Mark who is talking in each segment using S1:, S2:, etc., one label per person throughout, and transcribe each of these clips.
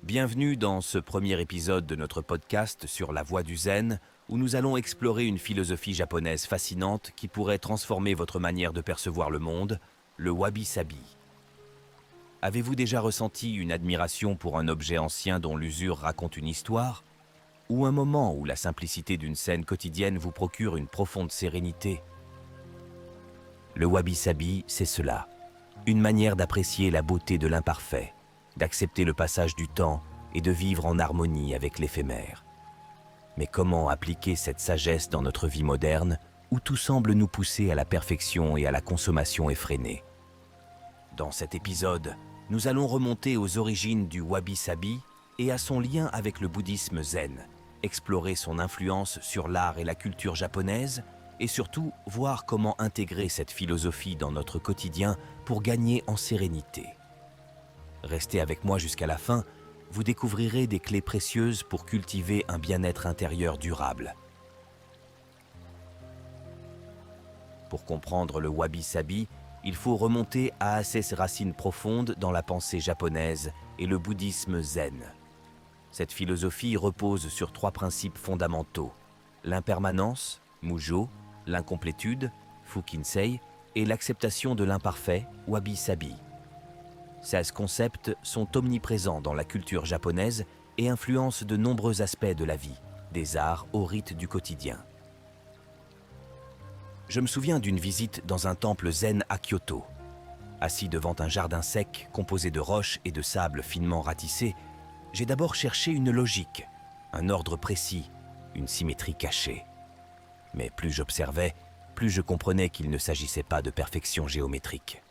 S1: Bienvenue dans ce premier épisode de notre podcast sur la voie du zen, où nous allons explorer une philosophie japonaise fascinante qui pourrait transformer votre manière de percevoir le monde, le wabi-sabi. Avez-vous déjà ressenti une admiration pour un objet ancien dont l'usure raconte une histoire? Ou un moment où la simplicité d'une scène quotidienne vous procure une profonde sérénité? Le wabi-sabi, c'est cela. Une manière d'apprécier la beauté de l'imparfait, d'accepter le passage du temps et de vivre en harmonie avec l'éphémère. Mais comment appliquer cette sagesse dans notre vie moderne, où tout semble nous pousser à la perfection et à la consommation effrénée? Dans cet épisode, nous allons remonter aux origines du wabi-sabi et à son lien avec le bouddhisme zen, explorer son influence sur l'art et la culture japonaise, et surtout voir comment intégrer cette philosophie dans notre quotidien pour gagner en sérénité. Restez avec moi jusqu'à la fin, vous découvrirez des clés précieuses pour cultiver un bien-être intérieur durable. Pour comprendre le wabi-sabi, il faut remonter à ses racines profondes dans la pensée japonaise et le bouddhisme zen. Cette philosophie repose sur 3 principes fondamentaux: l'impermanence, mujo, l'incomplétude, fukinsei, et l'acceptation de l'imparfait, wabi-sabi. Ces concepts sont omniprésents dans la culture japonaise et influencent de nombreux aspects de la vie, des arts aux rites du quotidien. Je me souviens d'une visite dans un temple zen à Kyoto. Assis devant un jardin sec composé de roches et de sable finement ratissé, j'ai d'abord cherché une logique, un ordre précis, une symétrie cachée. Mais plus j'observais, plus je comprenais qu'il ne s'agissait pas de perfection géométrique.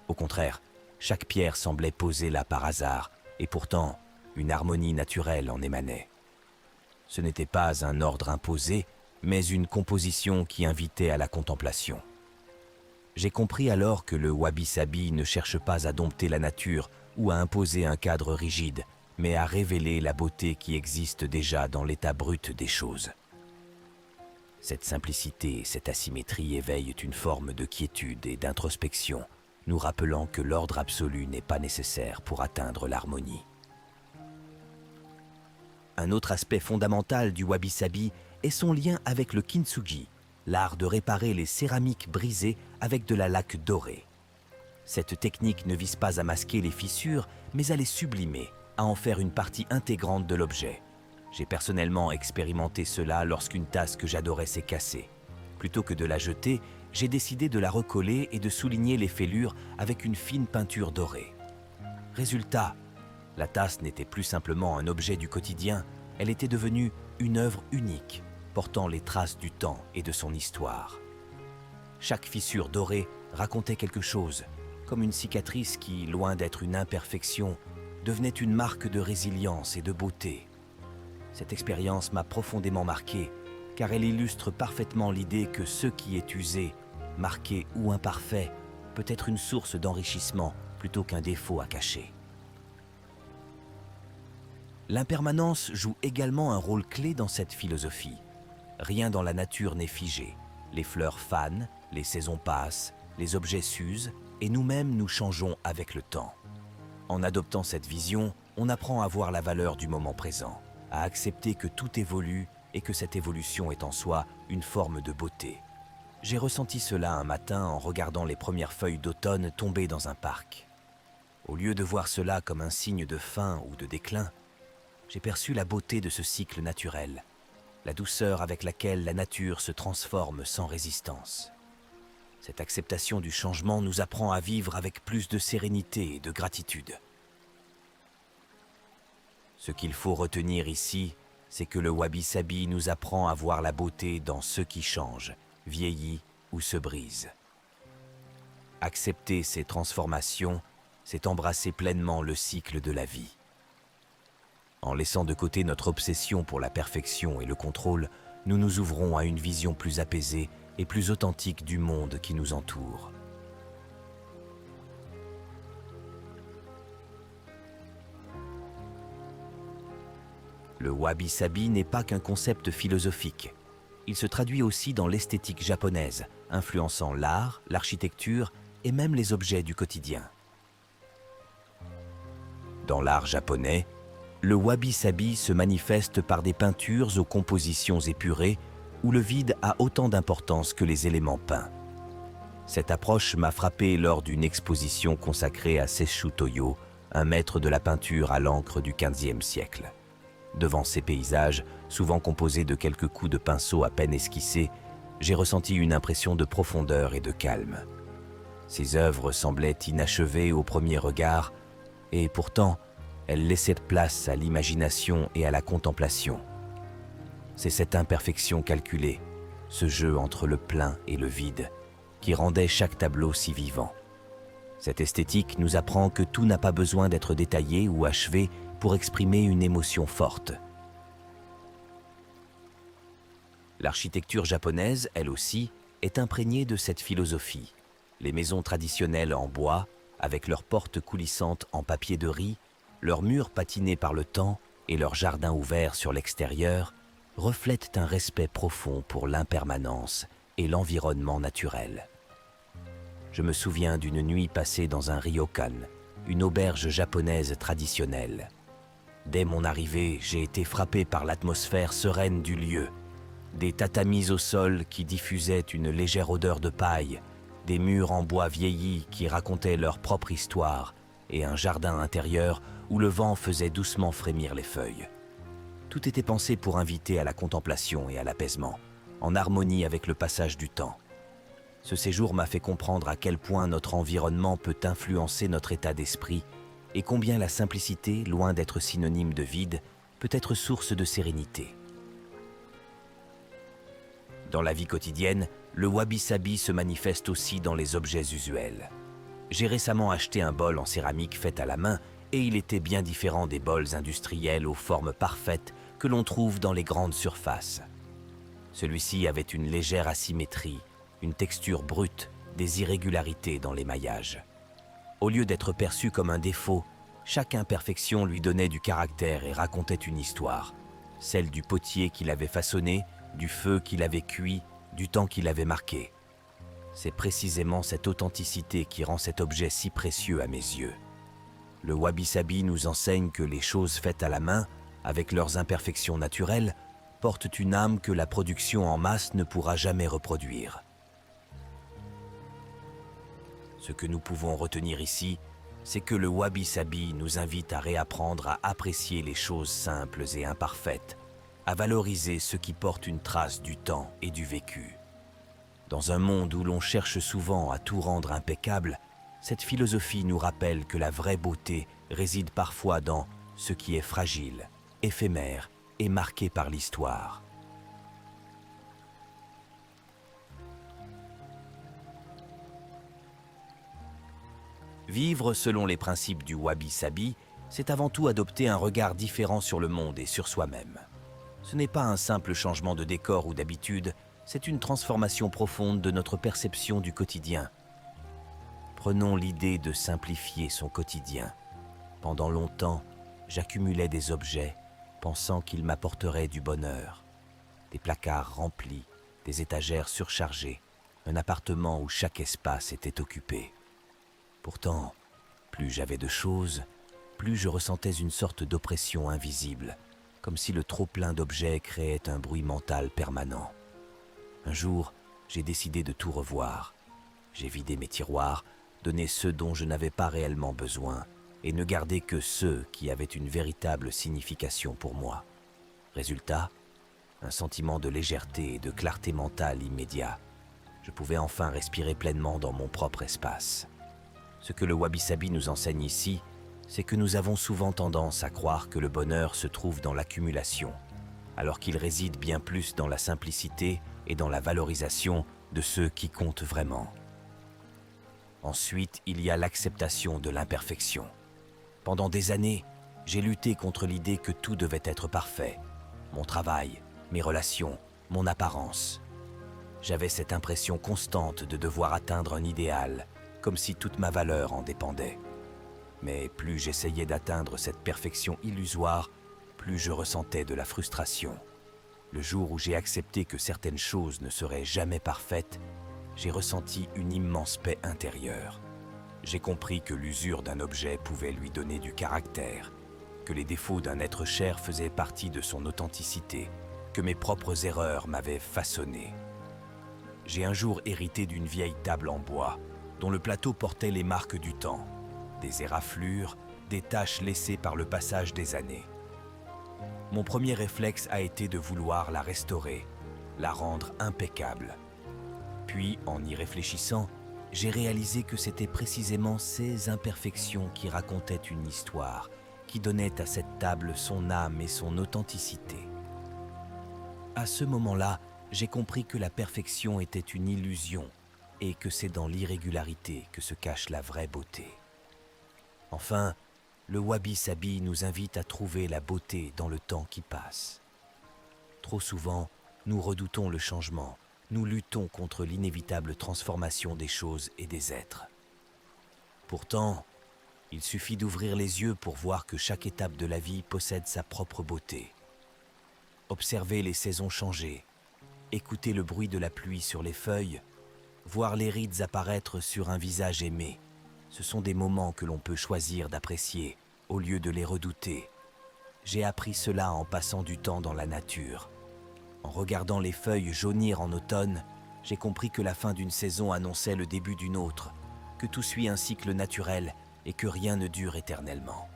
S1: Au contraire, chaque pierre semblait posée là par hasard, et pourtant, une harmonie naturelle en émanait. Ce n'était pas un ordre imposé, mais une composition qui invitait à la contemplation. J'ai compris alors que le wabi-sabi ne cherche pas à dompter la nature ou à imposer un cadre rigide, mais à révéler la beauté qui existe déjà dans l'état brut des choses. Cette simplicité et cette asymétrie éveillent une forme de quiétude et d'introspection, nous rappelant que l'ordre absolu n'est pas nécessaire pour atteindre l'harmonie. Un autre aspect fondamental du wabi-sabi est son lien avec le kintsugi, l'art de réparer les céramiques brisées avec de la laque dorée. Cette technique ne vise pas à masquer les fissures, mais à les sublimer, à en faire une partie intégrante de l'objet. J'ai personnellement expérimenté cela lorsqu'une tasse que j'adorais s'est cassée. Plutôt que de la jeter, j'ai décidé de la recoller et de souligner les fêlures avec une fine peinture dorée. Résultat, la tasse n'était plus simplement un objet du quotidien, elle était devenue une œuvre unique, portant les traces du temps et de son histoire. Chaque fissure dorée racontait quelque chose, comme une cicatrice qui, loin d'être une imperfection, devenait une marque de résilience et de beauté. Cette expérience m'a profondément marqué, car elle illustre parfaitement l'idée que ce qui est usé, marqué ou imparfait, peut être une source d'enrichissement plutôt qu'un défaut à cacher. L'impermanence joue également un rôle clé dans cette philosophie. Rien dans la nature n'est figé. Les fleurs fanent, les saisons passent, les objets s'usent, et nous-mêmes nous changeons avec le temps. En adoptant cette vision, on apprend à voir la valeur du moment présent, à accepter que tout évolue et que cette évolution est en soi une forme de beauté. J'ai ressenti cela un matin en regardant les premières feuilles d'automne tomber dans un parc. Au lieu de voir cela comme un signe de fin ou de déclin, j'ai perçu la beauté de ce cycle naturel, la douceur avec laquelle la nature se transforme sans résistance. Cette acceptation du changement nous apprend à vivre avec plus de sérénité et de gratitude. Ce qu'il faut retenir ici, c'est que le wabi-sabi nous apprend à voir la beauté dans ce qui change, vieillit ou se brise. Accepter ces transformations, c'est embrasser pleinement le cycle de la vie. En laissant de côté notre obsession pour la perfection et le contrôle, nous nous ouvrons à une vision plus apaisée et plus authentique du monde qui nous entoure. Le wabi-sabi n'est pas qu'un concept philosophique. Il se traduit aussi dans l'esthétique japonaise, influençant l'art, l'architecture et même les objets du quotidien. Dans l'art japonais, Le wabi-sabi se manifeste par des peintures aux compositions épurées où le vide a autant d'importance que les éléments peints. Cette approche m'a frappé lors d'une exposition consacrée à Seishu Toyo, un maître de la peinture à l'encre du XVe siècle. Devant ces paysages, souvent composés de quelques coups de pinceau à peine esquissés, j'ai ressenti une impression de profondeur et de calme. Ces œuvres semblaient inachevées au premier regard, et pourtant, elles laissaient place à l'imagination et à la contemplation. C'est cette imperfection calculée, ce jeu entre le plein et le vide, qui rendait chaque tableau si vivant. Cette esthétique nous apprend que tout n'a pas besoin d'être détaillé ou achevé pour exprimer une émotion forte. L'architecture japonaise, elle aussi, est imprégnée de cette philosophie. Les maisons traditionnelles en bois, avec leurs portes coulissantes en papier de riz, leurs murs patinés par le temps et leurs jardins ouverts sur l'extérieur, reflètent un respect profond pour l'impermanence et l'environnement naturel. Je me souviens d'une nuit passée dans un ryokan, une auberge japonaise traditionnelle. Dès mon arrivée, j'ai été frappé par l'atmosphère sereine du lieu. Des tatamis au sol qui diffusaient une légère odeur de paille, des murs en bois vieillis qui racontaient leur propre histoire, et un jardin intérieur où le vent faisait doucement frémir les feuilles. Tout était pensé pour inviter à la contemplation et à l'apaisement, en harmonie avec le passage du temps. Ce séjour m'a fait comprendre à quel point notre environnement peut influencer notre état d'esprit et combien la simplicité, loin d'être synonyme de vide, peut être source de sérénité. Dans la vie quotidienne, le wabi-sabi se manifeste aussi dans les objets usuels. J'ai récemment acheté un bol en céramique fait à la main et il était bien différent des bols industriels aux formes parfaites que l'on trouve dans les grandes surfaces. Celui-ci avait une légère asymétrie, une texture brute, des irrégularités dans l'émaillage. Au lieu d'être perçu comme un défaut, chaque imperfection lui donnait du caractère et racontait une histoire, celle du potier qui l'avait façonné, du feu qui l'avait cuit, du temps qui l'avait marqué. C'est précisément cette authenticité qui rend cet objet si précieux à mes yeux. Le wabi-sabi nous enseigne que les choses faites à la main, avec leurs imperfections naturelles, portent une âme que la production en masse ne pourra jamais reproduire. Ce que nous pouvons retenir ici, c'est que le wabi-sabi nous invite à réapprendre à apprécier les choses simples et imparfaites, à valoriser ce qui porte une trace du temps et du vécu. Dans un monde où l'on cherche souvent à tout rendre impeccable, cette philosophie nous rappelle que la vraie beauté réside parfois dans ce qui est fragile, éphémère et marqué par l'histoire. Vivre selon les principes du wabi-sabi, c'est avant tout adopter un regard différent sur le monde et sur soi-même. Ce n'est pas un simple changement de décor ou d'habitude, c'est une transformation profonde de notre perception du quotidien. Prenons l'idée de simplifier son quotidien. Pendant longtemps, j'accumulais des objets, pensant qu'ils m'apporteraient du bonheur. Des placards remplis, des étagères surchargées, un appartement où chaque espace était occupé. Pourtant, plus j'avais de choses, plus je ressentais une sorte d'oppression invisible, comme si le trop-plein d'objets créait un bruit mental permanent. Un jour, j'ai décidé de tout revoir. J'ai vidé mes tiroirs, donné ceux dont je n'avais pas réellement besoin, et ne gardé que ceux qui avaient une véritable signification pour moi. Résultat, un sentiment de légèreté et de clarté mentale immédiat. Je pouvais enfin respirer pleinement dans mon propre espace. Ce que le wabi-sabi nous enseigne ici, c'est que nous avons souvent tendance à croire que le bonheur se trouve dans l'accumulation, alors qu'il réside bien plus dans la simplicité et dans la valorisation de ceux qui comptent vraiment. Ensuite, il y a l'acceptation de l'imperfection. Pendant des années, j'ai lutté contre l'idée que tout devait être parfait. Mon travail, mes relations, mon apparence. J'avais cette impression constante de devoir atteindre un idéal, comme si toute ma valeur en dépendait. Mais plus j'essayais d'atteindre cette perfection illusoire, plus je ressentais de la frustration. Le jour où j'ai accepté que certaines choses ne seraient jamais parfaites, j'ai ressenti une immense paix intérieure. J'ai compris que l'usure d'un objet pouvait lui donner du caractère, que les défauts d'un être cher faisaient partie de son authenticité, que mes propres erreurs m'avaient façonné. J'ai un jour hérité d'une vieille table en bois, dont le plateau portait les marques du temps, des éraflures, des taches laissées par le passage des années. Mon premier réflexe a été de vouloir la restaurer, la rendre impeccable. Puis, en y réfléchissant, j'ai réalisé que c'était précisément ces imperfections qui racontaient une histoire, qui donnaient à cette table son âme et son authenticité. À ce moment-là, j'ai compris que la perfection était une illusion et que c'est dans l'irrégularité que se cache la vraie beauté. Enfin, le wabi-sabi nous invite à trouver la beauté dans le temps qui passe. Trop souvent, nous redoutons le changement, nous luttons contre l'inévitable transformation des choses et des êtres. Pourtant, il suffit d'ouvrir les yeux pour voir que chaque étape de la vie possède sa propre beauté. Observer les saisons changer, écouter le bruit de la pluie sur les feuilles, voir les rides apparaître sur un visage aimé, ce sont des moments que l'on peut choisir d'apprécier au lieu de les redouter. J'ai appris cela en passant du temps dans la nature. En regardant les feuilles jaunir en automne, j'ai compris que la fin d'une saison annonçait le début d'une autre, que tout suit un cycle naturel et que rien ne dure éternellement.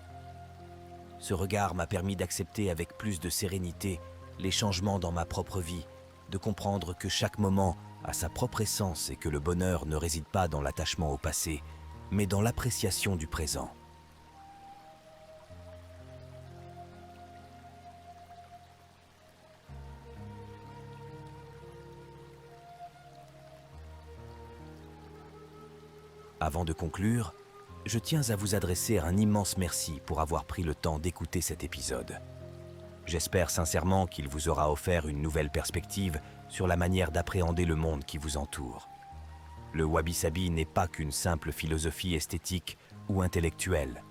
S1: Ce regard m'a permis d'accepter avec plus de sérénité les changements dans ma propre vie, de comprendre que chaque moment a sa propre essence et que le bonheur ne réside pas dans l'attachement au passé, mais dans l'appréciation du présent. Avant de conclure, je tiens à vous adresser un immense merci pour avoir pris le temps d'écouter cet épisode. J'espère sincèrement qu'il vous aura offert une nouvelle perspective sur la manière d'appréhender le monde qui vous entoure. Le wabi-sabi n'est pas qu'une simple philosophie esthétique ou intellectuelle.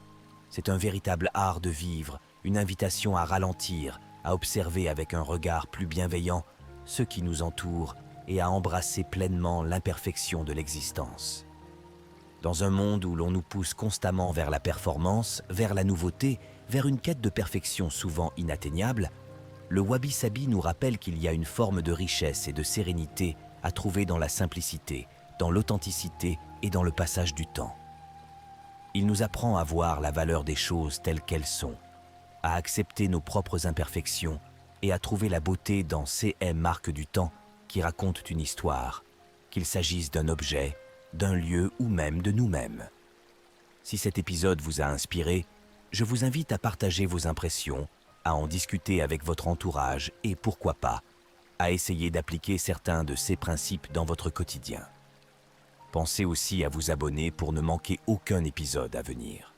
S1: C'est un véritable art de vivre, une invitation à ralentir, à observer avec un regard plus bienveillant ceux qui nous entourent et à embrasser pleinement l'imperfection de l'existence. Dans un monde où l'on nous pousse constamment vers la performance, vers la nouveauté, vers une quête de perfection souvent inatteignable, le wabi-sabi nous rappelle qu'il y a une forme de richesse et de sérénité à trouver dans la simplicité, dans l'authenticité et dans le passage du temps. Il nous apprend à voir la valeur des choses telles qu'elles sont, à accepter nos propres imperfections et à trouver la beauté dans ces marques du temps qui racontent une histoire, qu'il s'agisse d'un objet, d'un lieu ou même de nous-mêmes. Si cet épisode vous a inspiré, je vous invite à partager vos impressions, à en discuter avec votre entourage et pourquoi pas, à essayer d'appliquer certains de ces principes dans votre quotidien. Pensez aussi à vous abonner pour ne manquer aucun épisode à venir.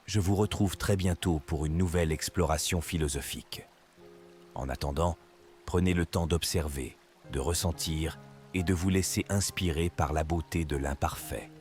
S1: Je vous retrouve très bientôt pour une nouvelle exploration philosophique. En attendant, prenez le temps d'observer, de ressentir et de vous laisser inspirer par la beauté de l'imparfait.